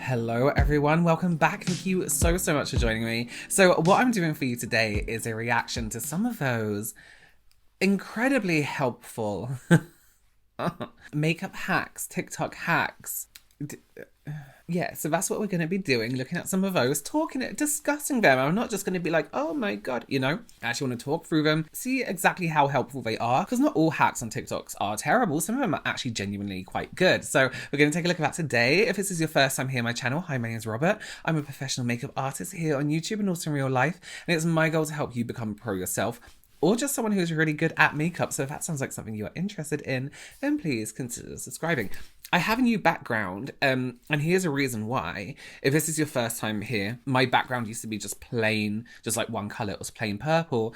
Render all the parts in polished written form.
Hello everyone, welcome back. Thank you so much for joining me. So what I'm doing for you today is a reaction to some of those incredibly helpful makeup hacks, TikTok hacks. Yeah, so that's what we're going to be doing, looking at some of those, discussing them. I'm not just going to be like, oh my god, you know, I actually want to talk through them, see exactly how helpful they are, because not all hacks on TikToks are terrible. Some of them are actually genuinely quite good. So we're going to take a look at that today. If this is your first time here on my channel, hi, my name is Robert. I'm a professional makeup artist here on YouTube and also in real life, and it's my goal to help you become a pro yourself, or just someone who's really good at makeup. So if that sounds like something you're interested in, then please consider subscribing. I have a new background, and here's a reason why. If this is your first time here, my background used to be just plain, just like one color. It was plain purple,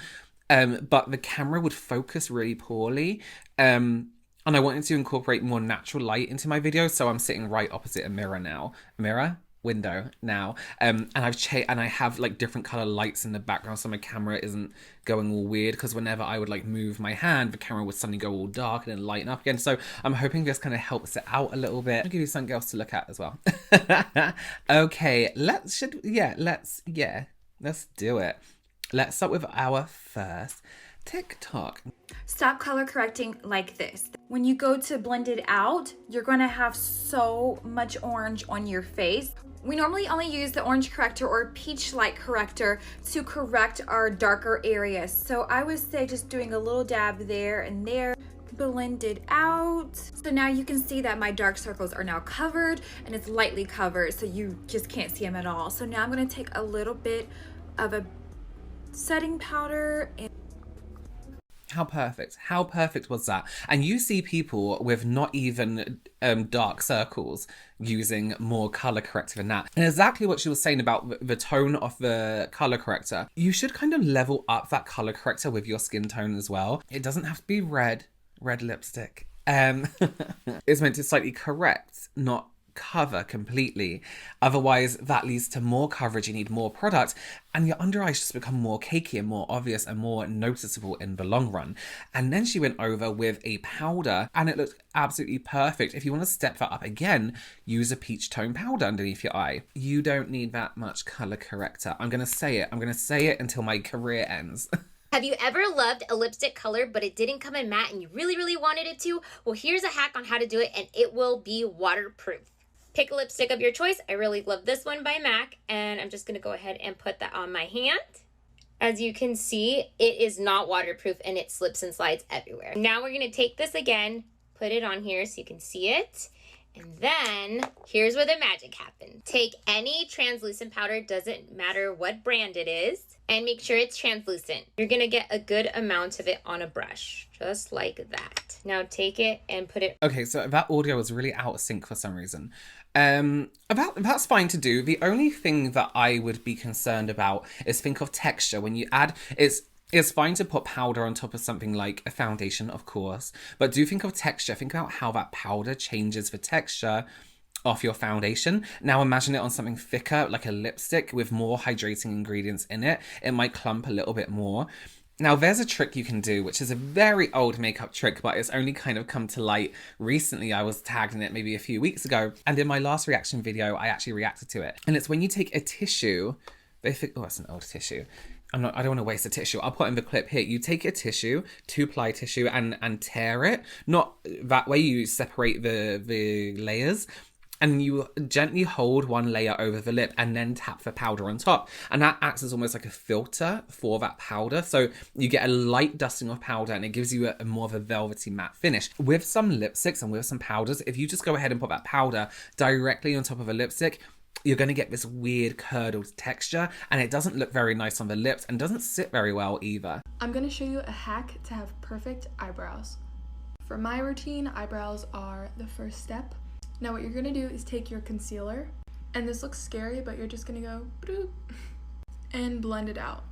but the camera would focus really poorly, and I wanted to incorporate more natural light into my videos, so I'm sitting right opposite a mirror now. Window now, and I have like different color lights in the background, so my camera isn't going all weird, because whenever I would like move my hand, the camera would suddenly go all dark and then lighten up again. So I'm hoping this kind of helps it out a little bit. I'll give you something else to look at as well. Okay, let's do it. Let's start with our first TikTok. Stop color correcting like this. When you go to blend it out, you're gonna have so much orange on your face. We normally only use the orange corrector or peach light corrector to correct our darker areas. So I would say just doing a little dab there and there, blend it out. So now you can see that my dark circles are now covered, and it's lightly covered, so you just can't see them at all. So now I'm gonna take a little bit of a setting powder and How perfect was that? And you see people with not even dark circles using more color corrector than that. And exactly what she was saying about the tone of the color corrector. You should kind of level up that color corrector with your skin tone as well. It doesn't have to be red lipstick. It's meant to slightly correct, not cover completely. Otherwise that leads to more coverage. You need more product, and your under eyes just become more cakey and more obvious and more noticeable in the long run. And then she went over with a powder, and it looked absolutely perfect. If you want to step that up again, use a peach tone powder underneath your eye. You don't need that much color corrector. I'm gonna say it until my career ends. Have you ever loved a lipstick color but it didn't come in matte and you really wanted it to? Well, here's a hack on how to do it, and it will be waterproof. Pick a lipstick of your choice. I really love this one by MAC, and I'm just going to go ahead and put that on my hand. As you can see, it is not waterproof and it slips and slides everywhere. Now we're going to take this again, put it on here so you can see it. And then here's where the magic happens. Take any translucent powder, doesn't matter what brand it is, and make sure it's translucent. You're going to get a good amount of it on a brush, just like that. Now take it and put it. Okay, so that audio was really out of sync for some reason. That's fine to do. The only thing that I would be concerned about is think of texture. When you add, it's fine to put powder on top of something like a foundation, of course, but do think of texture. Think about how that powder changes the texture of your foundation. Now imagine it on something thicker, like a lipstick with more hydrating ingredients in it. It might clump a little bit more. Now there's a trick you can do, which is a very old makeup trick, but it's only kind of come to light recently. I was tagged in it maybe a few weeks ago, and in my last reaction video, I actually reacted to it. And it's when you take a tissue, oh, that's an old tissue. I don't want to waste a tissue. I'll put in the clip here. You take a tissue, 2-ply tissue, and tear it. Not that way, you separate the layers. And you gently hold one layer over the lip and then tap the powder on top. And that acts as almost like a filter for that powder. So you get a light dusting of powder, and it gives you a more of a velvety matte finish. With some lipsticks and with some powders, if you just go ahead and put that powder directly on top of a lipstick, you're going to get this weird curdled texture, and it doesn't look very nice on the lips and doesn't sit very well either. I'm going to show you a hack to have perfect eyebrows. For my routine, eyebrows are the first step. Now what you're going to do is take your concealer, and this looks scary, but you're just going to go bloop, and blend it out.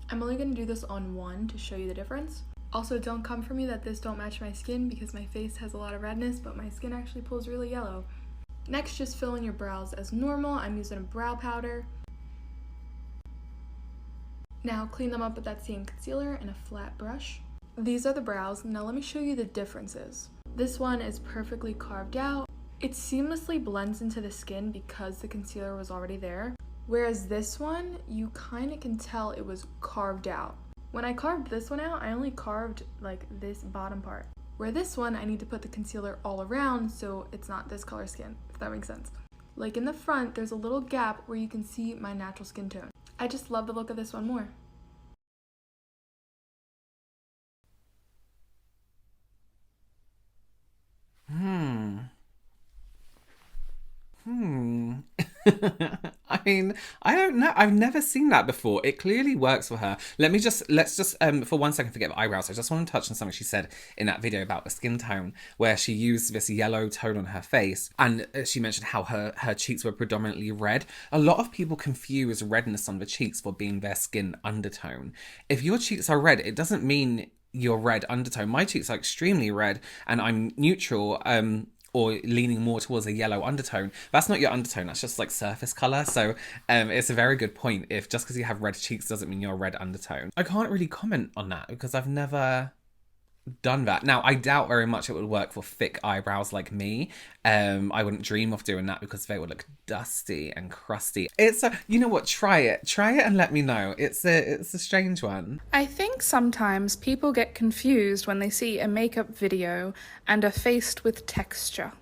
I'm only going to do this on one to show you the difference. Also, don't come for me that this don't match my skin, because my face has a lot of redness, but my skin actually pulls really yellow. Next, just fill in your brows as normal. I'm using a brow powder. Now clean them up with that same concealer and a flat brush. These are the brows. Now let me show you the differences. This one is perfectly carved out. It seamlessly blends into the skin because the concealer was already there. Whereas this one, you kind of can tell it was carved out. When I carved this one out, I only carved like this bottom part. Where this one, I need to put the concealer all around so it's not this color skin, if that makes sense. Like in the front, there's a little gap where you can see my natural skin tone. I just love the look of this one more. I mean, I don't know. I've never seen that before. It clearly works for her. Let's just for 1 second forget the eyebrows. I just want to touch on something she said in that video about the skin tone, where she used this yellow tone on her face, and she mentioned how her cheeks were predominantly red. A lot of people confuse redness on the cheeks for being their skin undertone. If your cheeks are red, it doesn't mean you're red undertone. My cheeks are extremely red, and I'm neutral. Or leaning more towards a yellow undertone. That's not your undertone, that's just like surface colour. So it's a very good point. If just because you have red cheeks doesn't mean you're a red undertone. I can't really comment on that because I've never done that. Now, I doubt very much it would work for thick eyebrows like me. I wouldn't dream of doing that because they would look dusty and crusty. You know what, try it and let me know. It's a strange one. I think sometimes people get confused when they see a makeup video and are faced with texture.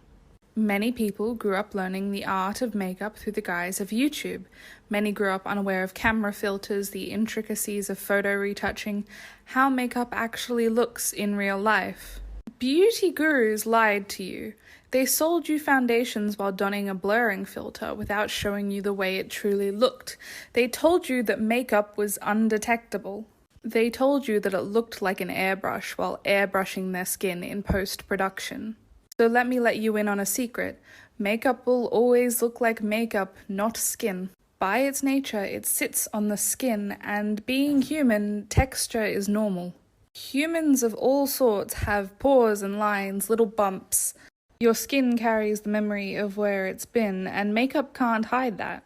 Many people grew up learning the art of makeup through the guise of YouTube. Many grew up unaware of camera filters, the intricacies of photo retouching, how makeup actually looks in real life. Beauty gurus lied to you. They sold you foundations while donning a blurring filter without showing you the way it truly looked. They told you that makeup was undetectable. They told you that it looked like an airbrush while airbrushing their skin in post-production. So let me let you in on a secret. Makeup will always look like makeup, not skin. By its nature, it sits on the skin, and being human, texture is normal. Humans of all sorts have pores and lines, little bumps. Your skin carries the memory of where it's been, and makeup can't hide that.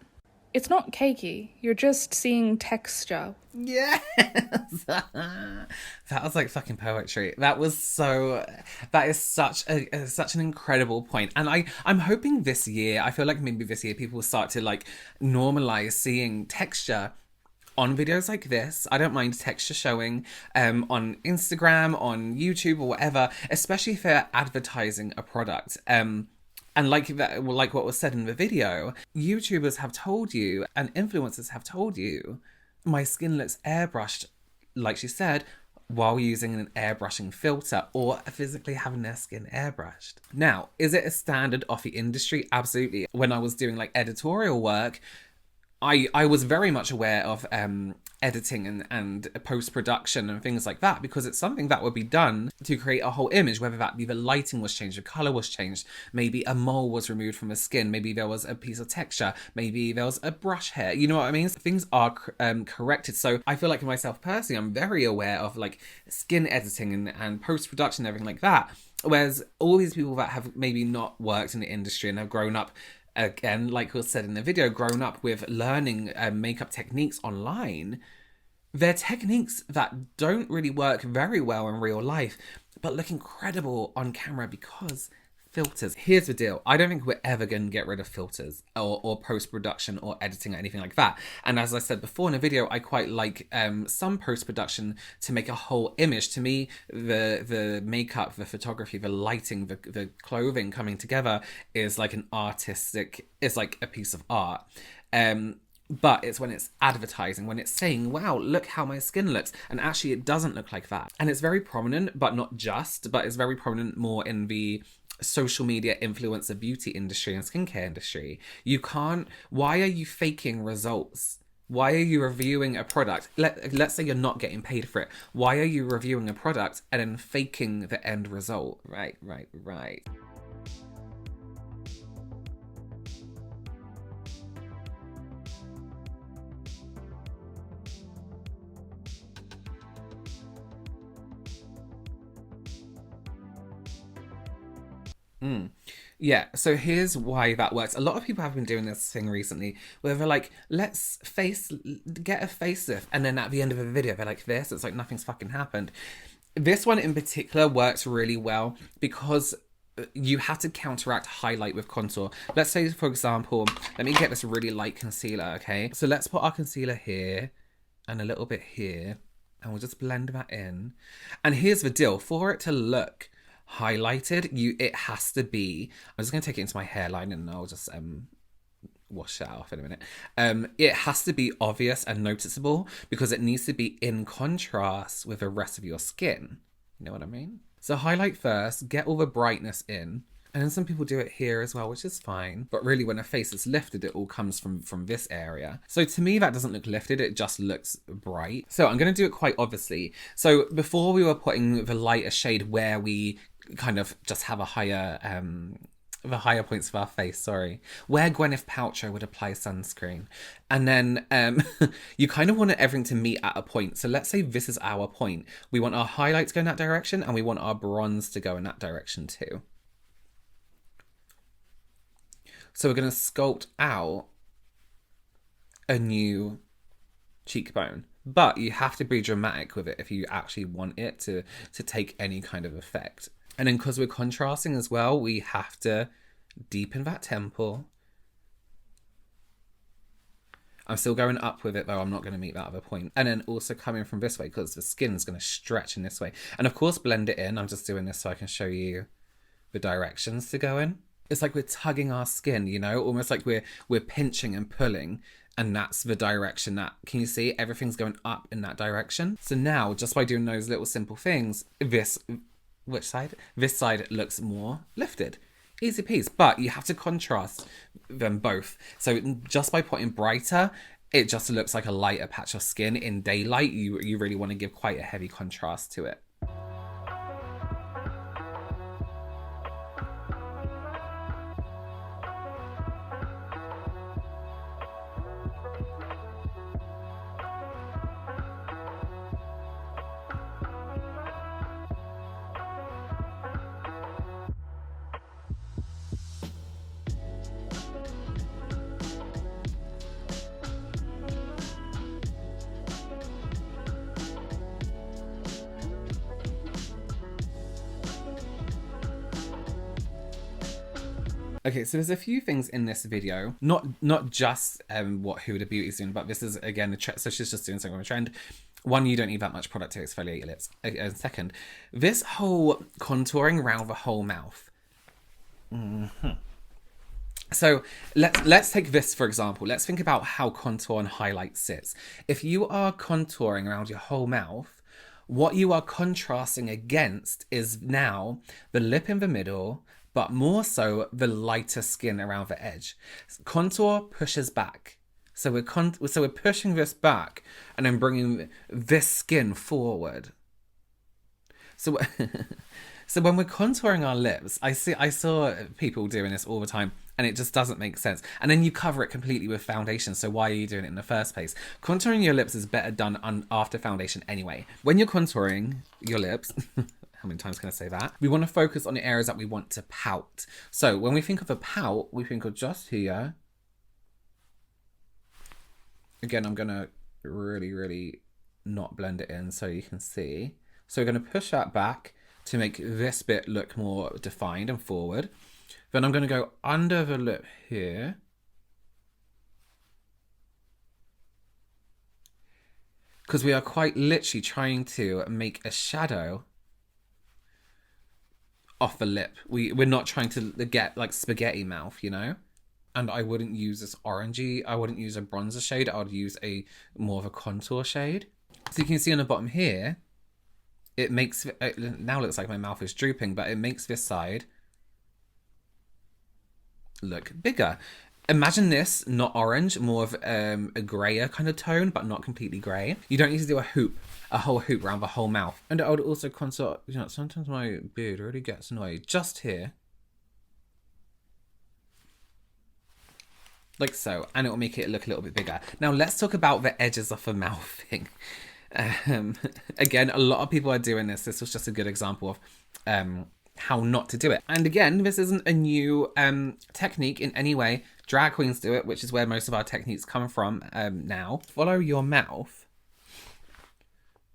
It's not cakey, you're just seeing texture. Yes! That was like fucking poetry. That is such an incredible point. And I'm hoping this year, I feel like maybe this year people will start to like normalize seeing texture on videos like this. I don't mind texture showing on Instagram, on YouTube or whatever, especially if they're advertising a product. And like what was said in the video, YouTubers have told you and influencers have told you, my skin looks airbrushed, like she said, while using an airbrushing filter or physically having their skin airbrushed. Now, is it a standard of the industry? Absolutely. When I was doing like editorial work, I was very much aware of editing and post-production and things like that, because it's something that would be done to create a whole image, whether that be the lighting was changed, the colour was changed, maybe a mole was removed from the skin, maybe there was a piece of texture, maybe there was a brush hair, you know what I mean? Things are corrected. So I feel like myself personally, I'm very aware of like skin editing and post-production and everything like that. Whereas all these people that have maybe not worked in the industry and have grown up, again, like was said in the video, grown up with learning makeup techniques online, they're techniques that don't really work very well in real life, but look incredible on camera because filters. Here's the deal. I don't think we're ever going to get rid of filters or post-production or editing or anything like that. And as I said before in a video, I quite like some post-production to make a whole image. To me, the makeup, the photography, the lighting, the clothing coming together is like an artistic, it's like a piece of art. But it's when it's advertising, when it's saying, wow, look how my skin looks. And actually it doesn't look like that. And it's very prominent, but not just, but it's very prominent more in the social media influencer beauty industry and skincare industry. You can't, why are you faking results? Why are you reviewing a product? Let's say you're not getting paid for it. Why are you reviewing a product and then faking the end result? Right. Yeah, so here's why that works. A lot of people have been doing this thing recently where they're like, let's get a facelift, and then at the end of a video they're like this. It's like nothing's fucking happened. This one in particular works really well because you have to counteract highlight with contour. Let's say, for example, let me get this really light concealer, okay? So let's put our concealer here and a little bit here, and we'll just blend that in. And here's the deal. For it to look highlighted, it has to be, I'm just going to take it into my hairline and I'll just wash that off in a minute. It has to be obvious and noticeable because it needs to be in contrast with the rest of your skin. You know what I mean? So highlight first, get all the brightness in. And then some people do it here as well, which is fine. But really, when a face is lifted, it all comes from this area. So to me, that doesn't look lifted. It just looks bright. So I'm going to do it quite obviously. So before we were putting the lighter shade where we kind of just have a higher... the higher points of our face, sorry, where Gwyneth Paltrow would apply sunscreen. And then you kind of want everything to meet at a point. So let's say this is our point. We want our highlight to go in that direction and we want our bronze to go in that direction too. So we're going to sculpt out a new cheekbone. But you have to be dramatic with it if you actually want it to take any kind of effect. And then because we're contrasting as well, we have to deepen that temple. I'm still going up with it though. I'm not going to meet that other point. And then also coming from this way because the skin's going to stretch in this way. And of course, blend it in. I'm just doing this so I can show you the directions to go in. It's like we're tugging our skin, you know, almost like we're pinching and pulling. And that's the direction that, can you see? Everything's going up in that direction. So now, just by doing those little simple things, which side? This side looks more lifted. Easy peasy. But you have to contrast them both. So just by putting brighter, it just looks like a lighter patch of skin. In daylight, you really want to give quite a heavy contrast to it. Okay, so there's a few things in this video, not just what Huda Beauty is doing, but this is, again, a trend. So she's just doing something on a trend. One, you don't need that much product to exfoliate your lips. And second, this whole contouring around the whole mouth. So let's take this, for example. Let's think about how contour and highlight sits. If you are contouring around your whole mouth, what you are contrasting against is now the lip in the middle, but more so the lighter skin around the edge. Contour pushes back. So we're pushing this back and then bringing this skin forward. So so when we're contouring our lips, I saw people doing this all the time and it just doesn't make sense. And then you cover it completely with foundation. So why are you doing it in the first place? Contouring your lips is better done after foundation anyway. When you're contouring your lips, how many times can I say that? We want to focus on the areas that we want to pout. So when we think of a pout, we think of just here. Again, I'm going to really, really not blend it in so you can see. So we're going to push that back to make this bit look more defined and forward. Then I'm going to go under the lip here. Because we are quite literally trying to make a shadow off the lip. We're not trying to get like spaghetti mouth, you know? And I wouldn't use this orangey. I wouldn't use a bronzer shade. I would use a more of a contour shade. So you can see on the bottom here, it makes, it now looks like my mouth is drooping, but it makes this side look bigger. Imagine this, not orange, more of a grayer kind of tone, but not completely grey. You don't need to do a whole hoop around the whole mouth. And I would also contour, you know, sometimes my beard really gets annoyed. Just here. Like so. And it will make it look a little bit bigger. Now let's talk about the edges of the mouth thing. Again, a lot of people are doing this. This was just a good example of how not to do it. And again, this isn't a new technique in any way. Drag queens do it, which is where most of our techniques come from now. Follow your mouth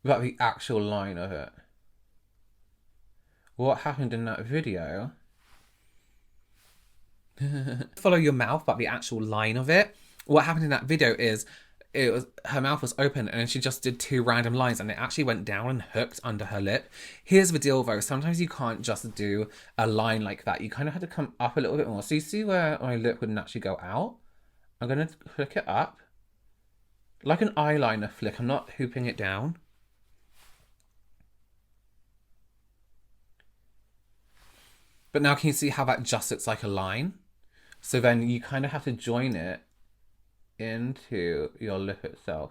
without the actual line of it. What happened in that video follow your mouth, but the actual line of it. What happened in that video is her mouth was open and she just did 2 random lines and it actually went down and hooked under her lip. Here's the deal though, sometimes you can't just do a line like that. You kind of have to come up a little bit more. So you see where my lip wouldn't actually go out? I'm going to flick it up. Like an eyeliner flick, I'm not hooping it down. But now can you see how that just looks like a line? So then you kind of have to join it into your lip itself.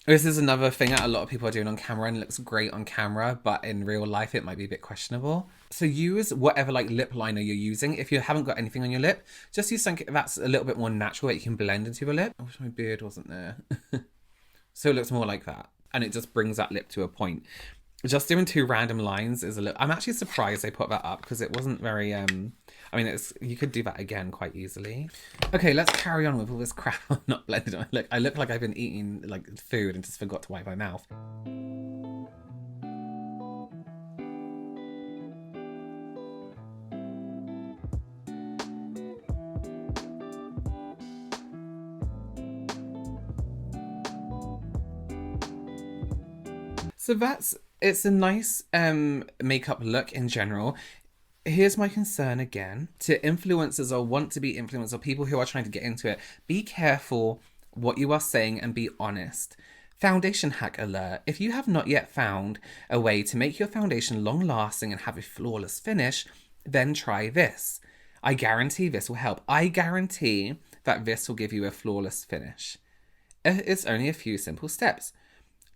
This is another thing that a lot of people are doing on camera and it looks great on camera, but in real life it might be a bit questionable. So use whatever like lip liner you're using. If you haven't got anything on your lip, just use something that's a little bit more natural that you can blend into your lip. I wish my beard wasn't there. So it looks more like that. And it just brings that lip to a point. Just doing 2 random lines is a little... I'm actually surprised they put that up because it wasn't very... I mean, you could do that again quite easily. Okay, let's carry on with all this crap I'm not blended on. Look, I look like I've been eating like food and just forgot to wipe my mouth. So it's a nice makeup look in general. Here's my concern again. To influencers or want to be influencers or people who are trying to get into it, be careful what you are saying and be honest. Foundation hack alert. If you have not yet found a way to make your foundation long lasting and have a flawless finish, then try this. I guarantee this will help. I guarantee that this will give you a flawless finish. It's only a few simple steps.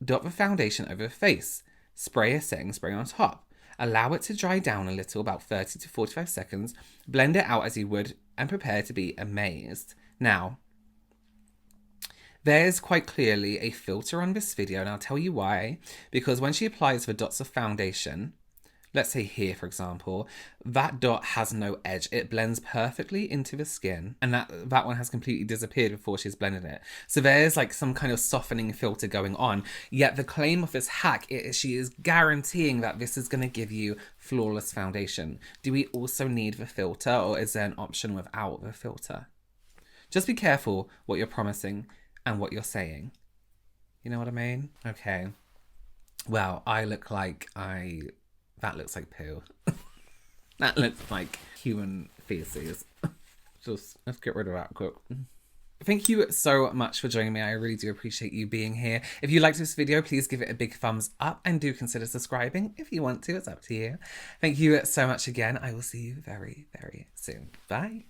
Dot the foundation over the face. Spray a setting spray on top. Allow it to dry down a little, about 30 to 45 seconds. Blend it out as you would and prepare to be amazed. Now, there's quite clearly a filter on this video and I'll tell you why. Because when she applies the dots of foundation, let's say here for example, that dot has no edge. It blends perfectly into the skin and that one has completely disappeared before she's blended it. So there's like some kind of softening filter going on. Yet the claim of this hack is she is guaranteeing that this is going to give you flawless foundation. Do we also need the filter or is there an option without the filter? Just be careful what you're promising and what you're saying. You know what I mean? Okay. Well, I look like that looks like poo. That looks like human feces. Just, let's get rid of that quick. Thank you so much for joining me. I really do appreciate you being here. If you liked this video, please give it a big thumbs up and do consider subscribing if you want to. It's up to you. Thank you so much again. I will see you very, very soon. Bye.